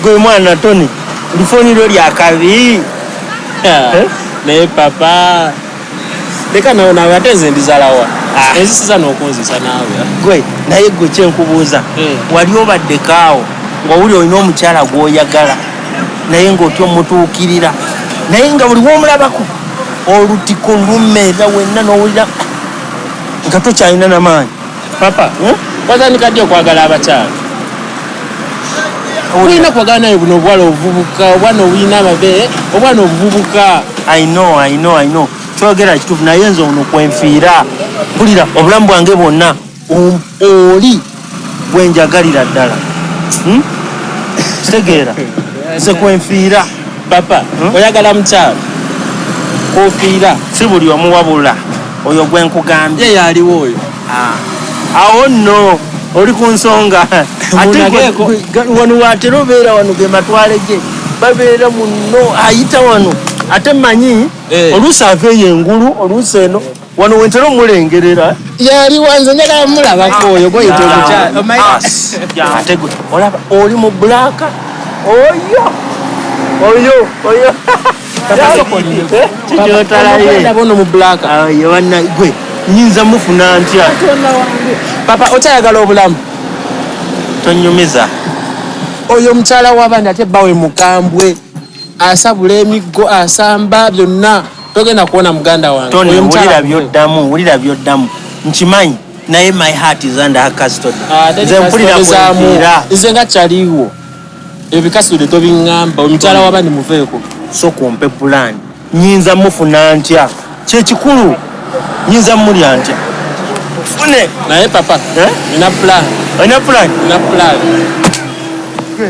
gwe mwana Tony lifoniro lya kabi ne papa leka nawe ateze ndizalawa ezisiza n'okunzisa naawe gwe naye gwe kyenkubuuza wali obadde kaawo nga wuli olina omukyala gw'oyagala naye ng'otyo mutuukirira naye nga buli w'omulabako olutiko lumera wenna n'owulira nga tokyalina n'amaanyi papa watandika ddi okwagala abakyala olina kwagala naye buno obwala obuvubuka obwana obulina amabeere obwana obuvubuka I know kyogera kituufu naye nze ono kwenfiira mpulira obulamu bwange bwonna oli bwenjagalira ddala kitegeera nze kwenfiira papa oyagala mukyala kofiira si buli omu wabula oyo gwenkugambye ye yaliwo oyo awo nno oli ku nsonga ate wano watera obeera wano ge matwale ge babeera muno ayita wano ate manyi oluusi aveeyo engulu oluusi eno wano wentera omulengerera yali wanze njagala mulabako oyo goyita omukyala ate gwe olaba oli mu bulaka oyo kikyotalayeono mu bulaka wanna gwe nyinza mufuna ntya papa okyayagala obulamu tonyumiza oyo mukyala w'abandi ate bawe mukambwe asabula emiggo asamba byonna togenda kuwona muganda wange wulira byoddamu nkimanyi naye my heart is under her custody nze mpulira kwenfiira nze nga kyaliwo ebikasudde tobiŋŋamba omukyala w'abandi muveeko so kumpe pulani nyinza mufuna ntya kyekikulu nyinza mulya ntya fune naye papa nina pulani olina pulani nina pulani